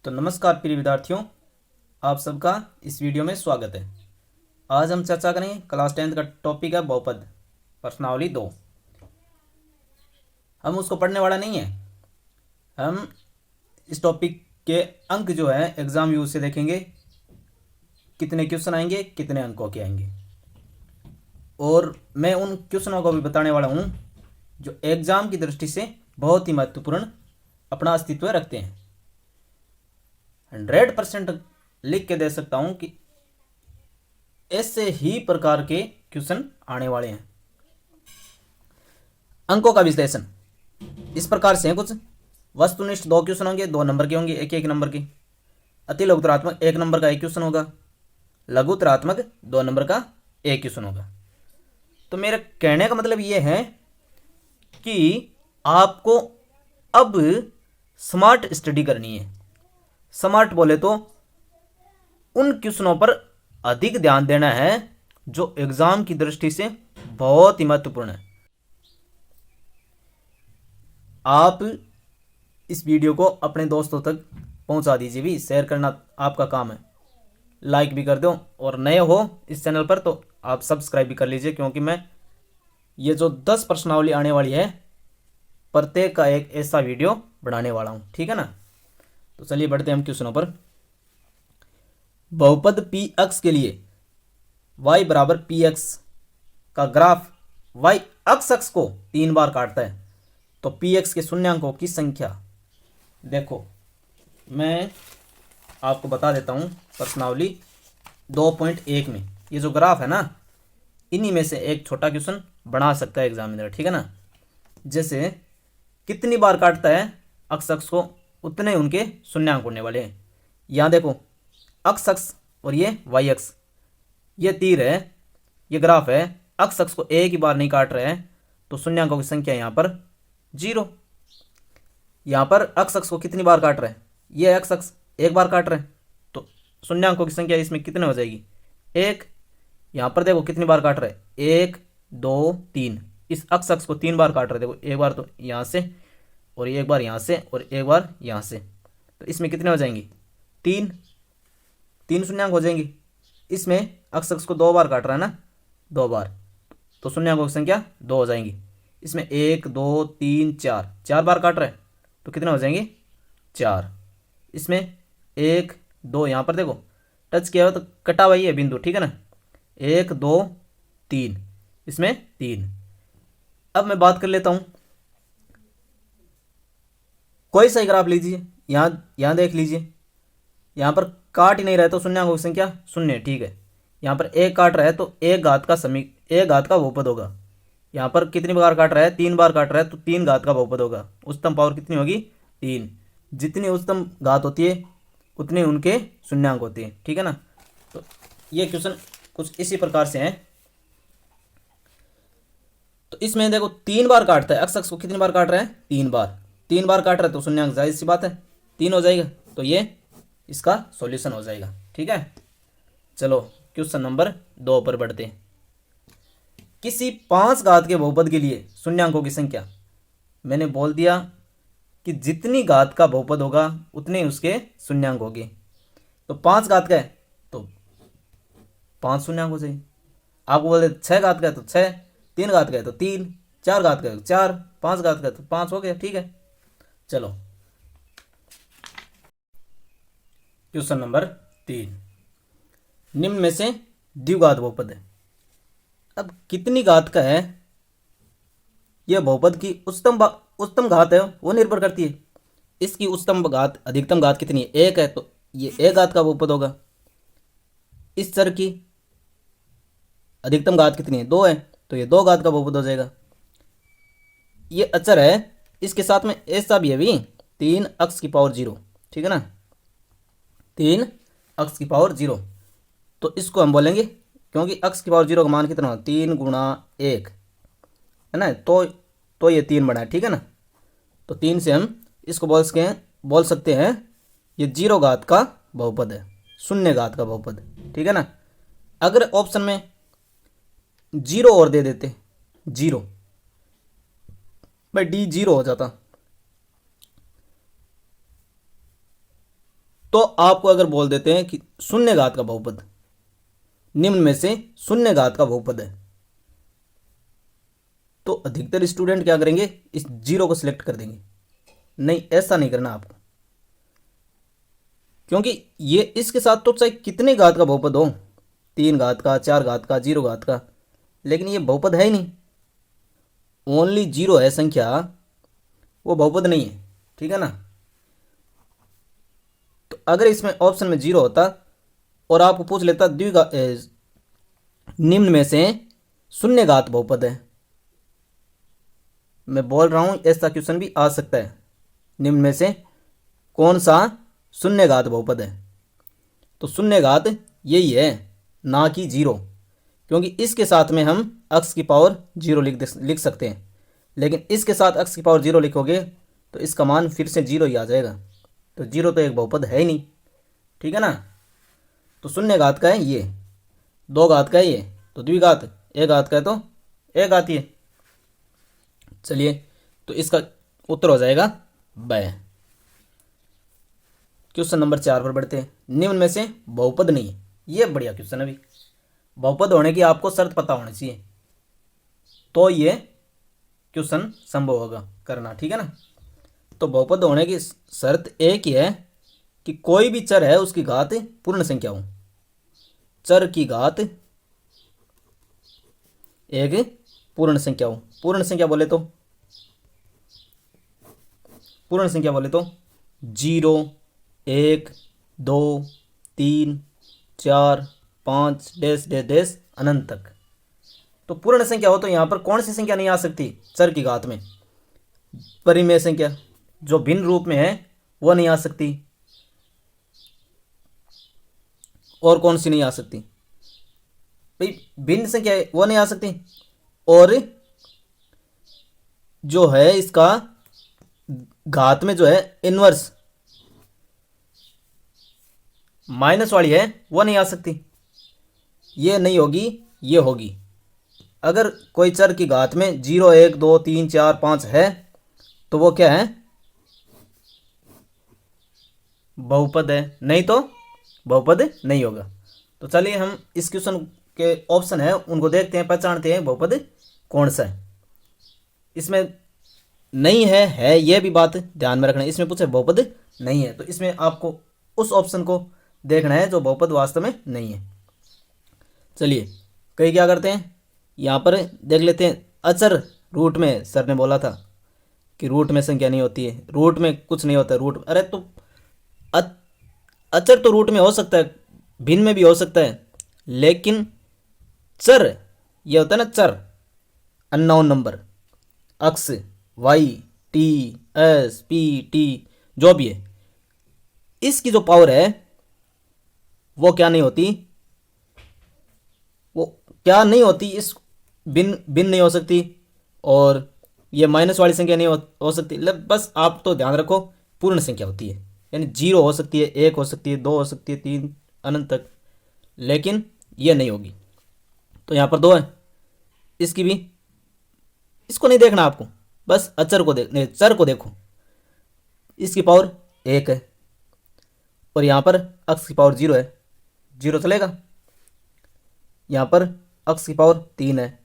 तो नमस्कार प्रिय विद्यार्थियों, आप सबका इस वीडियो में स्वागत है। आज हम चर्चा करेंगे क्लास 10th का टॉपिक है बहुपद प्रश्नावली 2। हम उसको पढ़ने वाला नहीं है, हम इस टॉपिक के अंक जो है एग्जाम व्यू से देखेंगे कितने क्वेश्चन आएंगे, कितने अंकों के आएंगे। और मैं उन क्वेश्चनों को भी बताने वाला हूँ जो एग्जाम की दृष्टि से बहुत ही महत्वपूर्ण अपना अस्तित्व रखते हैं। 100% लिख के दे सकता हूं कि ऐसे ही प्रकार के क्वेश्चन आने वाले हैं। अंकों का विश्लेषण इस प्रकार से है कुछ। वस्तुनिष्ठ 2 क्वेश्चन होंगे, 2 नंबर के होंगे, एक नंबर के। अति लघुतरात्मक 1 नंबर का 1 क्वेश्चन होगा, लघुतरात्मक 2 नंबर का 1 क्वेश्चन होगा। तो मेरे कहने का मतलब यह है कि आपको अब स्मार्ट स्टडी करनी है। स्मार्ट बोले तो उन क्वेश्चनों पर अधिक ध्यान देना है जो एग्जाम की दृष्टि से बहुत ही महत्वपूर्ण है। आप इस वीडियो को अपने दोस्तों तक पहुंचा दीजिए, भी शेयर करना आपका काम है। लाइक भी कर दो और नए हो इस चैनल पर तो आप सब्सक्राइब भी कर लीजिए, क्योंकि मैं ये जो 10 प्रश्नावली आने वाली है प्रत्येक का एक ऐसा वीडियो बनाने वाला हूं, ठीक है ना। तो चलिए बढ़ते हैं हम क्वेश्चनों पर। बहुपद पी अक्स के लिए y बराबर पी एक्स का ग्राफ y अक्स को 3 बार काटता है, तो पी एक्स के शून्यांकों की संख्या। देखो मैं आपको बता देता हूं प्रश्नावली 2.1 में ये जो ग्राफ है ना, इन्हीं में से एक छोटा क्वेश्चन बना सकता है एग्जामिनर, ठीक है ना। जैसे कितनी बार काटता है अक्स को, उतने उनके शून्यांक होने वाले हैं। यहाँ देखो अक्स और ये वाई अक्स, ये तीर है, ये ग्राफ है। अक्स को एक ही बार नहीं काट रहे हैं, तो शून्यांकों की संख्या यहाँ पर 0। यहाँ पर अक्स को कितनी बार काट रहे हैं, ये अक्स एक बार काट रहे हैं, तो शून्यांकों की संख्या इसमें कितने हो जाएगी 1। यहाँ पर देखो कितनी बार काट रहे हैं 1 2 3, इस अक्स को 3 बार काट रहे हैं। देखो एक बार तो यहाँ से, और एक बार यहाँ से, और एक बार यहाँ से, तो इसमें कितने हो जाएंगे 3 शून्यांक हो जाएंगे। इसमें अक्स को 2 बार काट रहा है ना, 2 बार, तो शून्यांकों की संख्या 2 हो जाएंगी। इसमें 1 2 3 4 बार काट रहा है, तो कितने हो जाएंगे 4। इसमें 1 2, यहाँ पर देखो टच किया हुआ तो कटा हुआ ही है बिंदु, ठीक है ना। 1 2 3, इसमें 3। अब मैं बात कर लेता हूँ, कोई सा ग्राफ लीजिए, यहाँ देख लीजिए, यहाँ पर काट ही नहीं रहा है तो शून्यांकों की संख्या 0, ठीक है। यहाँ पर एक काट रहा है तो एक घात का बहुपद होगा। यहाँ पर कितनी बार काट रहा है 3 बार काट रहा है, तो 3 घात का बहुपद होगा। उच्चतम पावर कितनी होगी 3। जितनी उच्चतम घात होती है उतने उनके शून्यांक होते हैं, ठीक है ना। तो ये क्वेश्चन कुछ इसी प्रकार से है। तो इसमें देखो 3 बार काटता है अक्स को, कितनी बार काट रहा है 3 बार। 3 बार काट रहा है तो शून्यांक जाहिर सी बात है 3 हो जाएगा, तो ये इसका सॉल्यूशन हो जाएगा, ठीक है। चलो क्वेश्चन नंबर 2 पर बढ़ते हैं। किसी 5 घात के बहुपद के लिए शून्यांकों की संख्या। मैंने बोल दिया कि जितनी घात का बहुपद होगा उतने उसके शून्यांक होंगे। तो 5 घात का है तो 5 शून्यांक हो जाएंगे। आपको बोल दे 6 घात का है तो 6, 3 घात का है तो 3, 4 घात का है तो 4, 5 घात का है तो 5 हो गया, ठीक है। चलो क्वेश्चन नंबर 3, निम्न में से द्विघात बहुपद है। अब कितनी घात का है यह बहुपद की उच्चतम घात है वो निर्भर करती है। इसकी उच्चतम घात अधिकतम घात कितनी है 1 है, तो ये 1 घात का बहुपद होगा। इस चर की अधिकतम घात कितनी है 2 है, तो ये 2 घात का बहुपद हो जाएगा। ये अचर है, इसके साथ में ऐसा भी है भी 3 अक्स की पावर 0, ठीक है ना, 3 अक्स की पावर 0। तो इसको हम बोलेंगे, क्योंकि अक्स की पावर 0 का मान कितना हो 3 गुणा 1 है ना, तो ये 3 बना है, ठीक है ना। तो 3 से हम इसको बोल सकते हैं ये 0 घात का बहुपद है, 0 घात का बहुपद, ठीक है ना। अगर ऑप्शन में 0 और दे देते 0, भाई D 0 हो जाता, तो आपको अगर बोल देते हैं कि शून्य घात का बहुपद, निम्न में से शून्य घात का बहुपद है, तो अधिकतर स्टूडेंट क्या करेंगे, इस जीरो को सिलेक्ट कर देंगे। नहीं, ऐसा नहीं करना आपको, क्योंकि ये इसके साथ तो चाहे कितने घात का बहुपद हो, 3 घात का, 4 घात का, 0 घात का, लेकिन ये बहुपद है ही नहीं। ओनली 0 है संख्या, वो बहुपद नहीं है, ठीक है ना। तो अगर इसमें ऑप्शन में 0 होता और आपको पूछ लेता निम्न में से शून्य घात बहुपद है, मैं बोल रहा हूं ऐसा क्वेश्चन भी आ सकता है, निम्न में से कौन सा शून्य घात बहुपद है, तो शून्य घात यही है, ना कि 0, क्योंकि इसके साथ में हम x की पावर 0 लिख सकते हैं, लेकिन इसके साथ x की पावर 0 लिखोगे तो इसका मान फिर से 0 ही आ जाएगा, तो 0 तो एक बहुपद है ही नहीं, ठीक है ना। तो शून्य घात का है ये, 2 घात का है ये, तो द्विघात, 1 घात का है तो 1 घातीय। चलिए, तो इसका उत्तर हो जाएगा ब। क्वेश्चन नंबर 4 पर बढ़ते हैं। निम्न में से बहुपद नहीं है, ये बढ़िया क्वेश्चन है। अभी बहुपद होने की आपको शर्त पता होनी चाहिए, तो ये क्वेश्चन संभव होगा करना, ठीक है ना। तो बहुपद होने की शर्त एक ही है कि कोई भी चर है उसकी घात पूर्ण संख्या हो। चर की घात एक पूर्ण संख्या हो। पूर्ण संख्या बोले तो 0, 1, 2, 3, 4, 5 डैश डैश डैश अनंत तक। तो पूर्ण संख्या हो तो यहाँ पर कौन सी संख्या नहीं आ सकती चर की घात में? परिमेय संख्या जो भिन्न रूप में है वो नहीं आ सकती। और कौन सी नहीं आ सकती भाई? भिन्न संख्या वो नहीं आ सकती। और जो है इसका घात में जो है इनवर्स माइनस वाली है वो नहीं आ सकती। ये नहीं होगी, ये होगी। अगर कोई चर की घात में 0, 1, 2, 3, 4, 5 है तो वो क्या है? बहुपद है, नहीं तो बहुपद नहीं होगा। तो चलिए हम इस क्वेश्चन के ऑप्शन है उनको देखते हैं, पहचानते हैं बहुपद कौन सा है। इसमें नहीं है ये भी बात ध्यान में रखना है। इसमें पूछे बहुपद नहीं है तो इसमें आपको उस ऑप्शन को देखना है जो बहुपद वास्तव में नहीं है। चलिए कई क्या करते हैं, यहाँ पर देख लेते हैं। अचर रूट में सर ने बोला था कि रूट में संख्या नहीं होती है, रूट में कुछ नहीं होता है। रूट, अरे तो अचर तो रूट में हो सकता है, भिन्न में भी हो सकता है, लेकिन चर ये होता है ना, चर unknown number, X, Y, T, S, P, T जो भी है, इसकी जो पावर है वो क्या नहीं होती, वो क्या नहीं होती, इस भिन्न नहीं हो सकती। और ये माइनस वाली संख्या नहीं हो सकती। बस आप तो ध्यान रखो पूर्ण संख्या होती है, यानी 0 हो सकती है, 1 हो सकती है, 2 हो सकती है, 3 अनंत तक, लेकिन ये नहीं होगी। तो यहाँ पर 2 है, इसकी भी, इसको नहीं देखना आपको, बस अचर को चर को देखो। इसकी पावर 1 है और यहाँ पर x की पावर 0 है, 0 चलेगा। यहाँ पर x की पावर 3 है,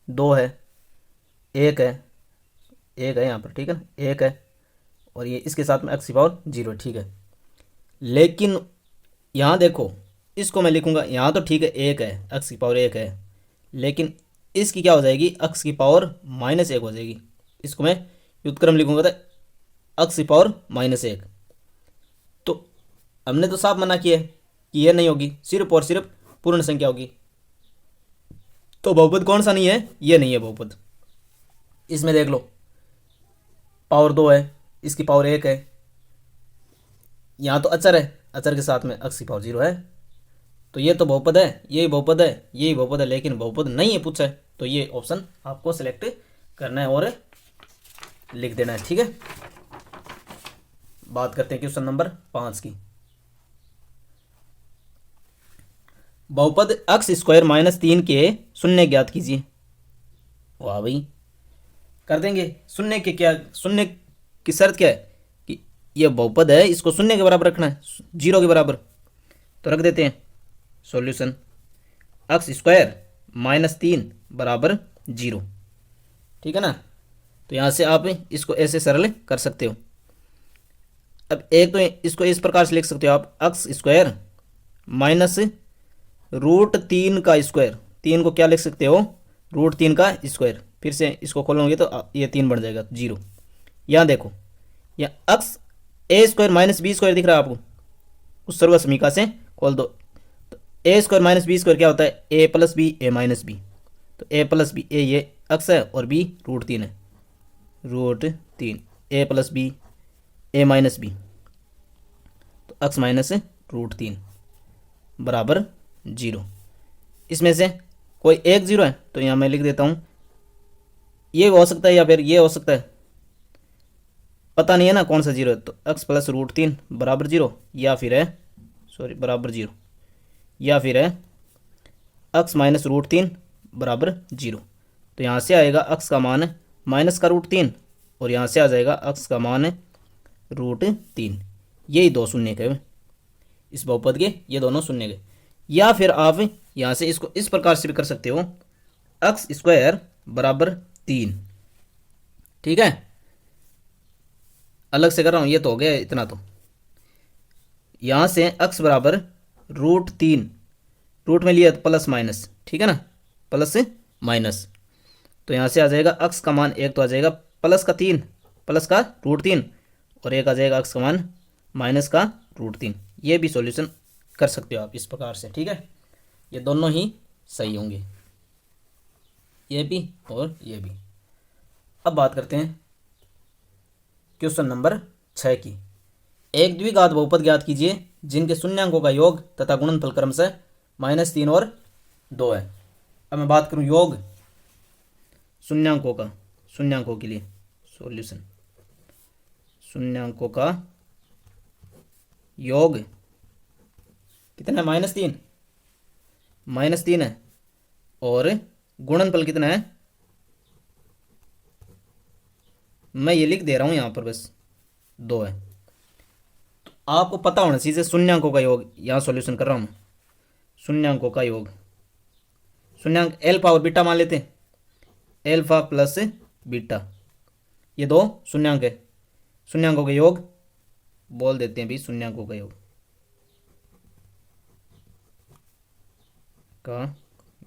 2 है, 1 है, 1 है यहाँ पर, ठीक है ना, 1 है, और ये इसके साथ में x की पावर 0 है, ठीक है। लेकिन यहाँ देखो, इसको मैं लिखूँगा यहाँ तो ठीक है, 1 है, x की पावर 1 है, लेकिन इसकी क्या हो जाएगी, x की पावर -1 हो जाएगी। इसको मैं व्युत्क्रम लिखूँगा तो x की पावर -1। तो हमने तो साफ मना किया है कि ये नहीं होगी, सिर्फ और सिर्फ पूर्ण संख्या होगी। तो बहुपद कौन सा नहीं है? ये नहीं है बहुपद। इसमें देख लो, पावर 2 है, इसकी पावर 1 है, यहाँ तो अचर है, अचर के साथ में x की पावर 0 है, तो ये तो बहुपद है, यही बहुपद है, यही बहुपद है, लेकिन बहुपद नहीं है पूछा है, तो ये ऑप्शन आपको सेलेक्ट करना है और लिख देना है, ठीक है। बात करते हैं क्वेश्चन नंबर 5 की। बहुपद x² -3 के शून्य ज्ञात कीजिए। वाह भाई, कर देंगे। शून्य के क्या, शून्य की शर्त क्या है कि ये बहुपद है, इसको शून्य के बराबर रखना है, 0 के बराबर। तो रख देते हैं सॉल्यूशन एक्स स्क्वायर माइनस 3 बराबर 0। ठीक है ना। तो यहाँ से आप इसको ऐसे सरल कर सकते हो। अब एक तो इसको इस प्रकार से लिख सकते हो आप, एक्स स्क्वायर माइनस √3 का स्क्वायर। 3 को क्या लिख सकते हो, √3 का स्क्वायर। फिर से इसको खोलोगे तो ये 3 बन जाएगा 0। यहाँ देखो, यहाँ एक्स ए स्क्वायर माइनस बी स्क्वायर दिख रहा है आपको, उस सर्व समीका से खोल दो। तो ए स्क्वायर माइनस बी स्क्वायर क्या होता है, ए प्लस बी ए माइनस बी। तो ए प्लस बी, ए ये एक्स है और बी √3 है, √3 ए प्लस बी ए माइनस बी। तो एक्स माइनस √3 बराबर 0। इसमें से कोई एक 0 है तो यहाँ मैं लिख देता हूँ, ये हो सकता है या फिर ये हो सकता है, पता नहीं है ना कौन सा 0 है। तो एक्स प्लस √3 बराबर 0, या फिर है बराबर 0, या फिर है एक्स माइनस √3 बराबर 0। तो यहाँ से आएगा एक्स का मान माइनस का √3 और यहाँ से आ जाएगा एक्स का मान √3। यही दो शून्य के इस बहुपद के, ये दोनों शून्य के। या फिर आप यहाँ से इसको इस प्रकार से भी कर सकते हो, एक्स स्क्वायर बराबर 3। ठीक है, अलग से कर रहा हूँ, ये तो हो गया इतना। तो यहाँ से एक्स बराबर √3, रूट में लिया तो प्लस माइनस, ठीक है ना, प्लस माइनस। तो यहाँ से आ जाएगा एक्स का मान, एक तो आ जाएगा प्लस का 3, प्लस का √3, और एक आ जाएगा एक्स का मान माइनस का √3। ये भी सॉल्यूशन कर सकते हो आप इस प्रकार से। ठीक है, ये दोनों ही सही होंगे, ये भी और ये भी। अब बात करते हैं क्वेश्चन नंबर 6 की। एक द्विघात बहुपद ज्ञात कीजिए जिनके शून्यांकों का योग तथा गुणनफल क्रमशः -3 और 2 है। अब मैं बात करूं योग शून्यांकों का, शून्यांकों के लिए सॉल्यूशन, शून्यांकों का योग कितना है, -3 है, और गुणनफल कितना है, मैं ये लिख दे रहा हूं यहां पर बस 2 है। तो आपको पता होना चाहिए शून्यांकों का योग, यहां सॉल्यूशन कर रहा हूं, शून्यांकों का योग, शून्यांक एल्फा और बीटा मान लेते हैं, एल्फा प्लस बीटा, ये दो शून्यांक है। शून्यांकों का योग बोल देते हैं भी, शून्यांकों का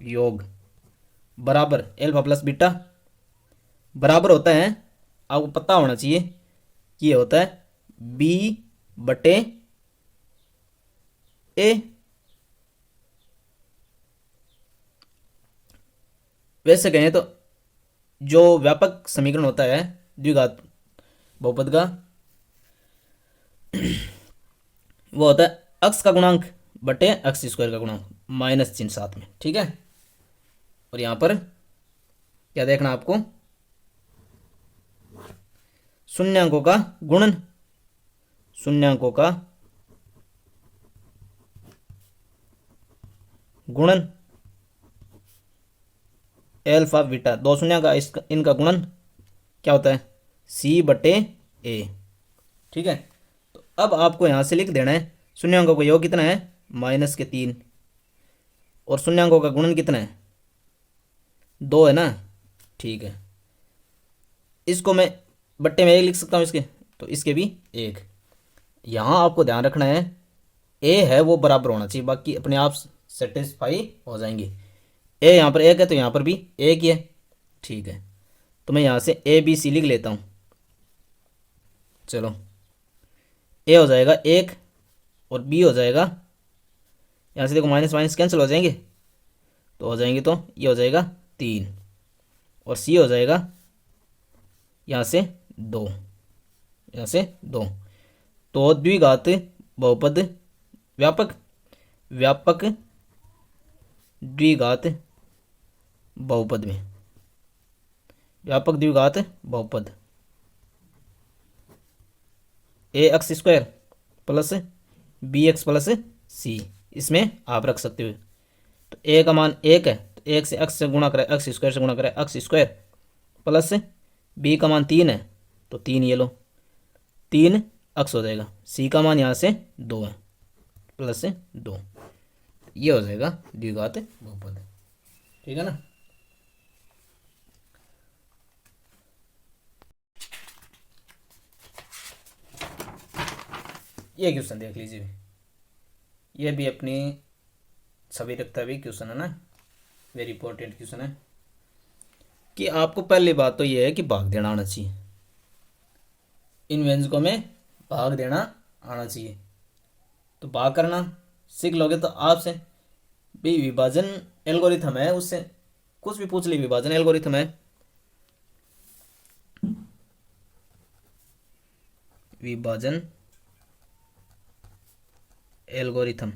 योग बराबर एल्फा प्लस बीटा बराबर होता है, आपको पता होना चाहिए कि ये होता है B/A। वैसे कहें तो जो व्यापक समीकरण होता है द्विघात बहुपद का, वो होता है एक्स का गुणांक बटे एक्स स्क्वायर का गुणांक, माइनस चिन्ह साथ में। ठीक है, और यहां पर क्या देखना आपको, शून्यांकों का गुणन, शून्यांकों का गुणन एल्फा बीटा, दो शून्य का इनका गुणन क्या होता है, C/A। ठीक है, तो अब आपको यहां से लिख देना है शून्यांकों का योग कितना है, -3, और शून्यांकों का गुणन कितना है, 2 है ना। ठीक है, इसको मैं बट्टे में 1 लिख सकता हूँ इसके, तो इसके भी 1। यहाँ आपको ध्यान रखना है A है वो बराबर होना चाहिए, बाकी अपने आप सेटिस्फाई हो जाएंगे। A यहाँ पर 1 है तो यहाँ पर भी 1 ही है। ठीक है, तो मैं यहाँ से ABC लिख लेता हूँ। चलो, A हो जाएगा 1 और B हो जाएगा, यहाँ से देखो माइनस माइनस कैंसिल हो जाएंगे, तो हो जाएंगे, तो ये हो जाएगा 3, और C हो जाएगा यहाँ से 2, यहाँ से 2। तो द्विघात बहुपद व्यापक द्विघात बहुपद में, व्यापक द्विघात बहुपद AX² plus BX plus C, इसमें आप रख सकते हो। तो A का मान 1 है, तो 1 से x से गुणा करें, x² से गुणा करें x² प्लस B का मान 3 है, तो 3 ये लो, 3 अक्स हो जाएगा। सी का मान यहाँ से 2 है, प्लस 2, ये हो जाएगा द्विघात बहुपद। ठीक है ना। ये क्वेश्चन देख लीजिए, ये भी अपनी छवि रखता भी क्वेश्चन है ना, वेरी इंपॉर्टेंट क्वेश्चन है कि आपको पहली बात तो ये है कि भाग देना आना चाहिए, इन व्यंजकों में भाग देना आना चाहिए। तो भाग करना सीख लोगे तो आपसे भी विभाजन एल्गोरिथम है, उससे कुछ भी पूछ ली, विभाजन एल्गोरिथम है, विभाजन एल्गोरिथम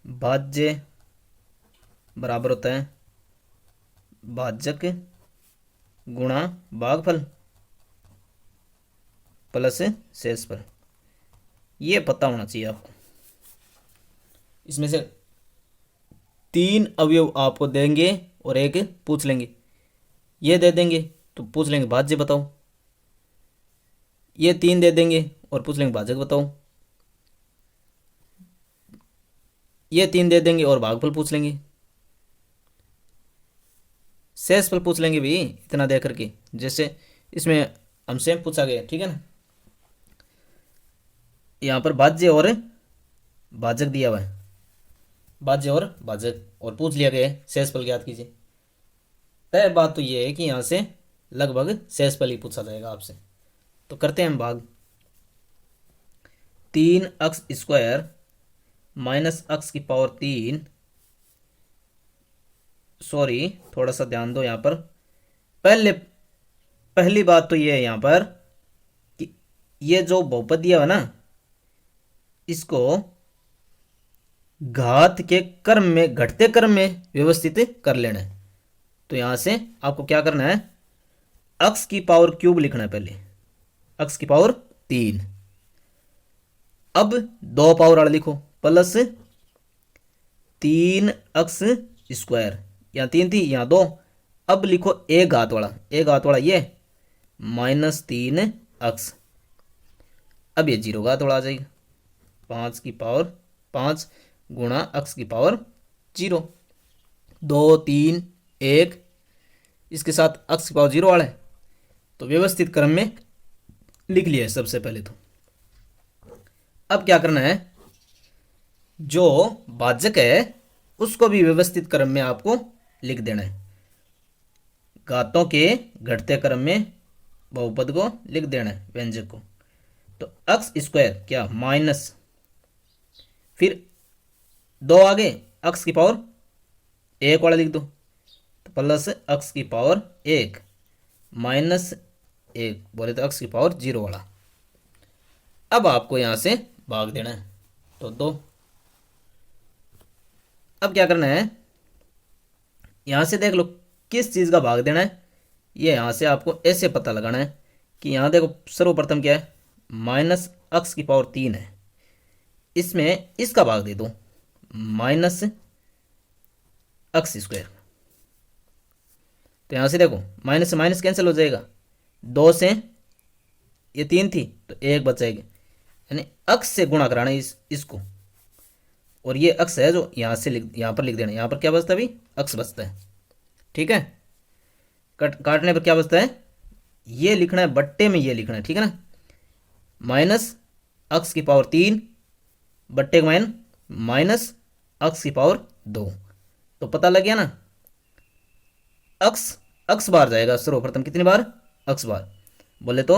भाज्य बराबर होता है भाजक गुणा भागफल प्लस शेषफल। ये पता होना चाहिए आपको। इसमें से 3 अवयव आपको देंगे और एक पूछ लेंगे, ये दे देंगे तो पूछ लेंगे भाज्य बताओ, ये 3 दे देंगे और पूछ लेंगे भाजक बताओ, ये 3 दे देंगे और भागफल पूछ लेंगे, शेषफल पूछ लेंगे भी इतना दे करके, जैसे इसमें हमसे पूछा गया। ठीक है ना। यहाँ पर भाज्य और भाजक दिया हुआ है, भाज्य और भाजक, और पूछ लिया गया है शेषफल ज्ञात कीजिए। तय बात तो ये है कि यहाँ से लगभग शेषफल ही पूछा जाएगा आपसे। तो करते हैं हम भाग। 3x² माइनस x की पावर 3, सॉरी थोड़ा सा ध्यान दो यहाँ पर। पहली बात तो ये है यहाँ पर कि ये जो बहुपद दिया हुआ ना, इसको घात के क्रम में, घटते क्रम में व्यवस्थित कर लेना है। तो यहां से आपको क्या करना है, x की पावर क्यूब लिखना है पहले, x की पावर 3। अब 2 पावर वाला लिखो, प्लस 3x², यहाँ 3 थी यहाँ 2। अब लिखो एक घात वाला ये माइनस 3x। अब ये 0 घात वाला आ जाएगा, 5 की पावर 5 गुणा x की पावर 0, 2 3 1, इसके साथ x की पावर 0 वाला है। तो व्यवस्थित क्रम में लिख लिया है सबसे पहले तो। अब क्या करना है, जो भाजक है उसको भी व्यवस्थित क्रम में आपको लिख देना है, घातों के घटते क्रम में बहुपद को लिख देना है, व्यंजक को। तो x² क्या माइनस, फिर 2 आगे x की पावर 1 वाला लिख दो, तो प्लस x की पावर 1 माइनस 1 बोले तो x की पावर 0 वाला। अब आपको यहां से भाग देना है, तो 2। अब क्या करना है, यहां से देख लो किस चीज का भाग देना है। ये यहां से आपको ऐसे पता लगाना है कि यहां देखो सर्वप्रथम क्या है, माइनस x की पावर 3 है, इसमें इसका भाग दे दो माइनस x²। तो यहां से देखो माइनस से माइनस कैंसिल हो जाएगा, 2 से ये 3 थी तो 1 बच जाएगी, यानी x से गुणा कराना है इसको, और ये x है जो यहां से यहां पर लिख देना। यहां पर क्या बचता है अभी, x बचता है। ठीक है, काटने पर क्या बचता है, ये लिखना है बट्टे में, ये लिखना है। ठीक है ना, माइनस x की पावर 3 बट्टे का माइनस x की पावर 2। तो पता लग गया ना, x बार जाएगा सर्वप्रथम, कितनी बार, x बार, बोले तो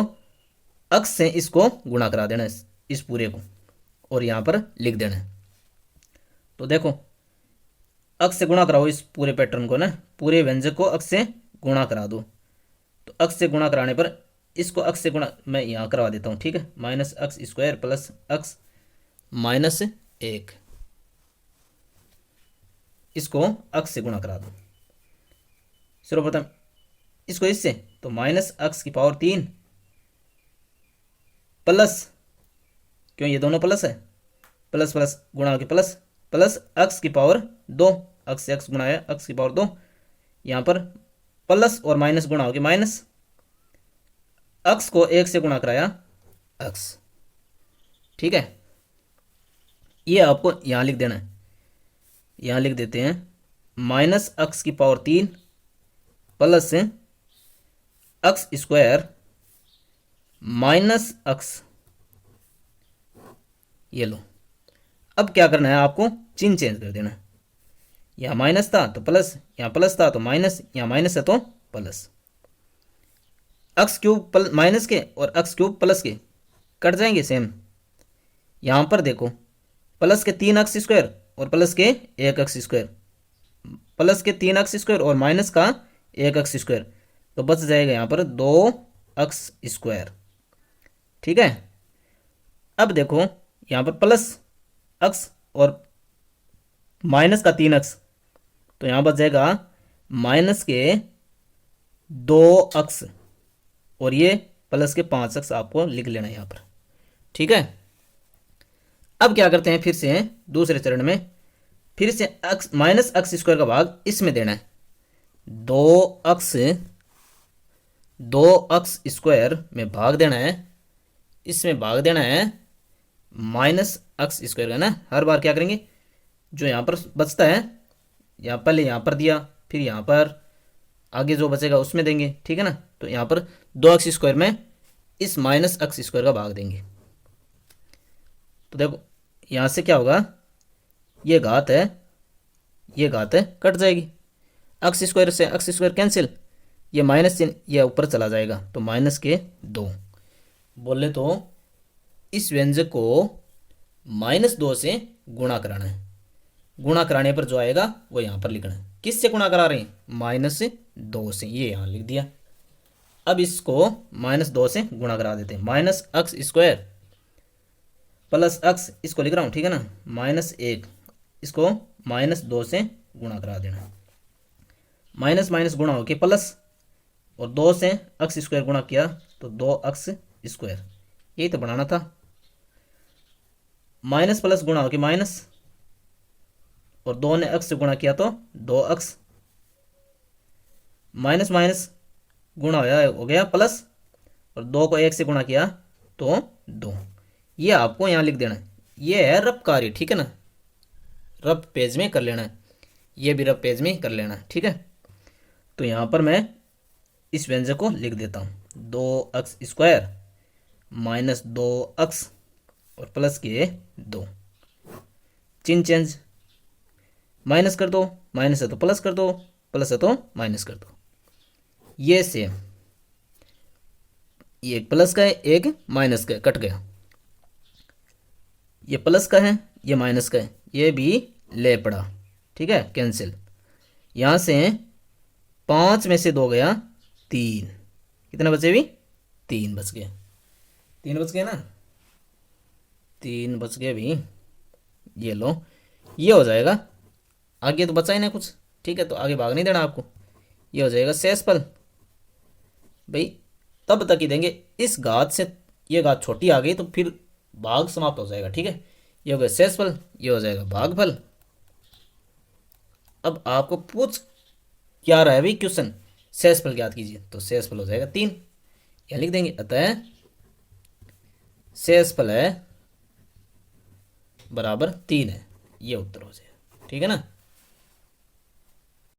x से इसको गुणा करा देना इस पूरे को, और यहां पर लिख देना है। तो देखो x से गुणा कराओ इस पूरे पैटर्न को ना, पूरे व्यंजक को x से गुणा करा दो। तो x से गुणा कराने पर इसको x से गुणा मैं यहां करवा देता हूं। ठीक है, minus x² plus x minus 1, इसको x से गुणा करा दो सर्वप्रथम इसको इससे, तो माइनस x की पावर 3 प्लस, क्यों ये दोनों प्लस है, प्लस प्लस गुणा के प्लस, प्लस x की पावर 2, x से x गुणा है x की पावर 2, यहाँ पर प्लस और माइनस गुणा हो गया माइनस, अक्स को 1 से गुणा कराया अक्स, ठीक है। ये आपको यहाँ लिख देना है, यहाँ लिख देते हैं माइनस अक्स की पावर 3 प्लस अक्स स्क्वायर माइनस अक्स। ये लो, अब क्या करना है आपको, चिन्ह चेंज कर देना है। यहाँ माइनस था तो प्लस, यहाँ प्लस था तो माइनस, यहाँ माइनस है तो प्लस। अक्स क्यूब माइनस के और अक्स क्यूब प्लस के कट जाएंगे सेम। यहाँ पर देखो प्लस के 3 अक्स स्क्वायर और प्लस के 1 अक्स स्क्वायर, प्लस के 3 अक्स स्क्वायर और माइनस का 1 अक्स स्क्वायर, तो बच जाएगा यहाँ पर 2 अक्स स्क्वायर, ठीक है। अब देखो यहाँ पर प्लस अक्स और माइनस का 3 अक्स, तो यहाँ बच जाएगा माइनस के 2 अक्स और ये प्लस के 5 अक्स आपको लिख लेना है यहाँ पर, ठीक है। अब क्या करते हैं, फिर से दूसरे चरण में फिर से अक्स माइनस अक्स स्क्वायर का भाग इसमें देना है। 2 अक्स स्क्वायर में भाग देना है, इसमें भाग देना है माइनस अक्स स्क्वायर का ना। हर बार क्या करेंगे, जो यहाँ पर बचता है, यहाँ पहले यहाँ पर दिया, फिर यहाँ पर आगे जो बचेगा उसमें देंगे, ठीक है ना। तो यहाँ पर 2 अक्स स्क्वायर में इस माइनस अक्स स्क्वायर का भाग देंगे। तो देखो यहाँ से क्या होगा, ये घात है, ये घात है, कट जाएगी। अक्स स्क्वायर से अक्स स्क्वायर कैंसिल, ये माइनस चिन्ह ये ऊपर चला जाएगा, तो माइनस के 2। बोले तो इस व्यंजक को -2 से गुणा कराना है। गुणा कराने पर जो आएगा वो यहाँ पर लिखना है। किससे गुणा करा रहे हैं, -2 से, ये यहाँ लिख दिया। अब इसको -2 से गुणा करा देते हैं। माइनस अक्स स्क्वायर प्लस अक्स, इसको लिख रहा हूँ, ठीक है ना, -1, इसको -2 से गुणा करा देना। माइनस माइनस गुणा होके प्लस, और 2 से अक्स स्क्वायर गुणा किया तो 2 अक्स स्क्वायर, यही तो बनाना था। माइनस प्लस गुणा होके माइनस, और 2 ने अक्स से गुणा किया तो 2 अक्स, माइनस माइनस गुणा हो गया प्लस, और 2 को 1 से गुणा किया तो 2। ये आपको यहाँ लिख देना है। ये है रफ कार्य, ठीक है ना, रफ पेज में कर लेना है, ये भी रफ पेज में कर लेना है, ठीक है। तो यहाँ पर मैं इस व्यंजक को लिख देता हूँ, 2 अक्स स्क्वायर माइनस 2 अक्स और प्लस के 2। चिन्ह चेंज, माइनस कर दो, माइनस है तो प्लस कर दो, प्लस है तो माइनस कर दो। ये सेम, ये एक प्लस का है, एक माइनस का है, कट गया। ये प्लस का है, ये माइनस का है, ये भी ले पड़ा, ठीक है, कैंसिल। यहाँ से 5 में से 2 गया 3, कितने बचे भी, 3 बच गए, 3 बच गए ना, 3 बच गए भी। ये लो, ये हो जाएगा, आगे तो बचा ही ना कुछ, ठीक है, तो आगे भाग नहीं देना आपको। ये हो जाएगा शेषफल, भाई तब तक ही देंगे, इस घात से ये घात छोटी आ गई तो फिर भाग समाप्त हो जाएगा, ठीक है। ये हो गया शेषफल, ये हो जाएगा भागफल। अब आपको पूछ क्या रहा है भाई क्वेश्चन, शेषफल ज्ञात कीजिए, तो शेषफल हो जाएगा 3, यह लिख देंगे। अतः शेषफल है बराबर 3 है, ये उत्तर हो जाएगा, ठीक है ना।